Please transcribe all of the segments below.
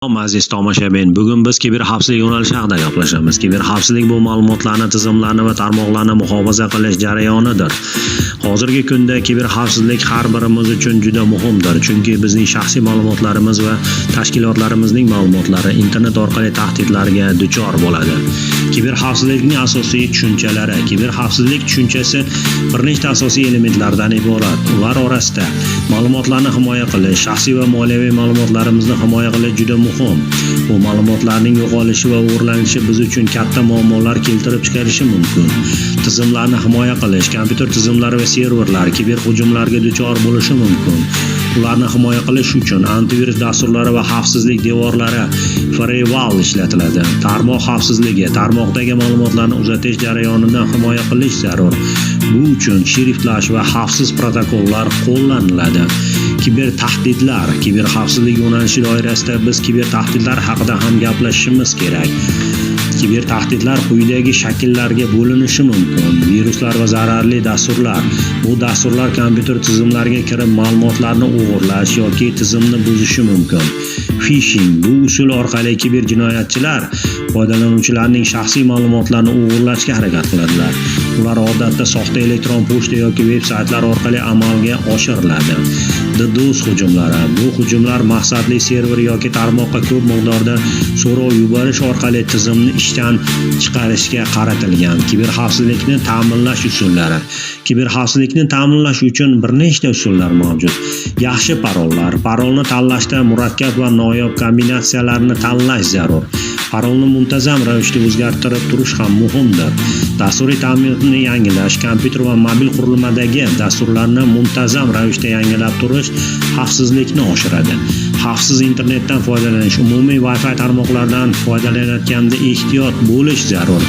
Aziz tomoshabin, bugun biz kiberxavfsizlik yo'nalishi haqida gaplashamiz. Kiberxavfsizlik bu ma'lumotlarni, tizimlarni va tarmoqlarni muhofaza qilish jarayonidir. Hozirgi kunda kiberxavfsizlik har birimiz uchun juda muhimdir, chunki bizning shaxsiy ma'lumotlarimiz va tashkilotlarimizning ma'lumotlari internet orqali tahdidlarga duchor bo'ladi. Kiberxavfsizlikning asosiy tushunchalari. Kiberxavfsizlik tushunchasi bir nechta asosiy elementlardan iborat. Ular orasida ma'lumotlarni himoya qilish, shaxsiy va moliyaviy ma'lumotlarimizni himoya qilish juda muhim. Bu ma'lumotlarning yo'qolishi va o'g'irlanishi biz uchun katta muammolar keltirib chiqarishi mumkin. Tizimlarni himoya qilish, kompyuter tizimlari va serverlar kiberhujumlarga duchor bo'lishi mumkin. Ularni himoya qilish uchun antivirus dasturlari va xavfsizlik devorlari firewall ishlatiladi. Tarmoq xavfsizligi, tarmoqdagi ma'lumotlarni uzatish jarayonidan himoya qilish zarur. Bu uchun shifrlash va xavfsiz protokollar qo'llaniladi. Kiber tahdidlar, kiberxavfsizlik yo'nalishi doirasida biz kiber tahdidlar haqida ham gaplashishimiz kerak. Kiber tahdidlar quyidagi shakllarga bo'linishi mumkin. Viruslar va zararli dasturlar. Bu dasturlar kompyuter tizimlariga kirib ma'lumotlarni o'g'irlash yoki tizimni buzishi mumkin. Phishing bu usul orqali kiber jinoyatchilar foydalanuvchilarning shaxsiy ma'lumotlarini o'g'irlashga harakat qiladilar. Ular odatda soxta elektron pochta yoki veb-saytlar orqali amalga oshiriladi. DDoS hujumlari. Bu hujumlar maqsadli server yoki tarmoqqa ko'p miqdorda so'rov yuborish orqali tizimni ishdan chiqarishga qaratilgan. Kiberxavfsizlikni ta'minlash usullari. Kiberxavfsizlikni ta'minlash uchun bir nechta usullar mavjud. Yaxshi parollar. Parolni tanlashda murakkab va noyob kombinatsiyalarni tanlash zarur. Parolni muntazam ravishda o'zgartirib turish ham muhimdir. Dasturiy ta'minotni yangilash, kompyuter va mobil qurilmadagi dasturlarni muntazam ravishda yangilab turish xavfsizlikni oshiradi. Xavfsiz internetdan foydalanish, umumiy Wi-Fi tarmoqlardan foydalanayotganda ehtiyot bo'lish zarur.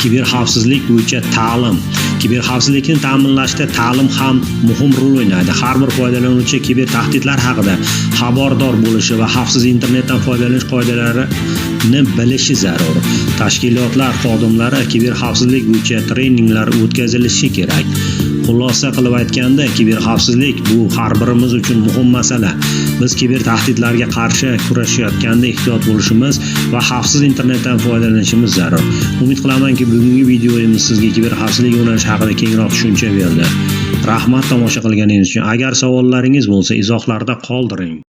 Kiberxavfsizlik bo'yicha ta'lim. Kiberxavfsizlikni ta'minlashda ta'lim ham muhim rol o'ynaydi. Har bir foydalanuvchi kiber tahdidlar haqida xabardor bo'lishi va xavfsiz internetdan foydalanish qoidalarini bilishi zarur. Tashkilotlar xodimlari kiberxavfsizlik bo'yicha treninglar o'tkazilishi kerak. Xulosa qilib aytganda, kiberxavfsizlik bu har birimiz uchun muhim masala. Biz kiber tahdidlarga qarshi kurashayotganda ehtiyot bo'lishimiz va xavfsiz internetdan foydalanishimiz zarur. Umid qilamanki, bugungi videomiz sizga kiberxavfsizlik yo'nalishi haqida kengroq tushuncha berdi. Rahmat tomosha qilganingiz uchun. Agar savollaringiz bo'lsa, izohlarda qoldiring.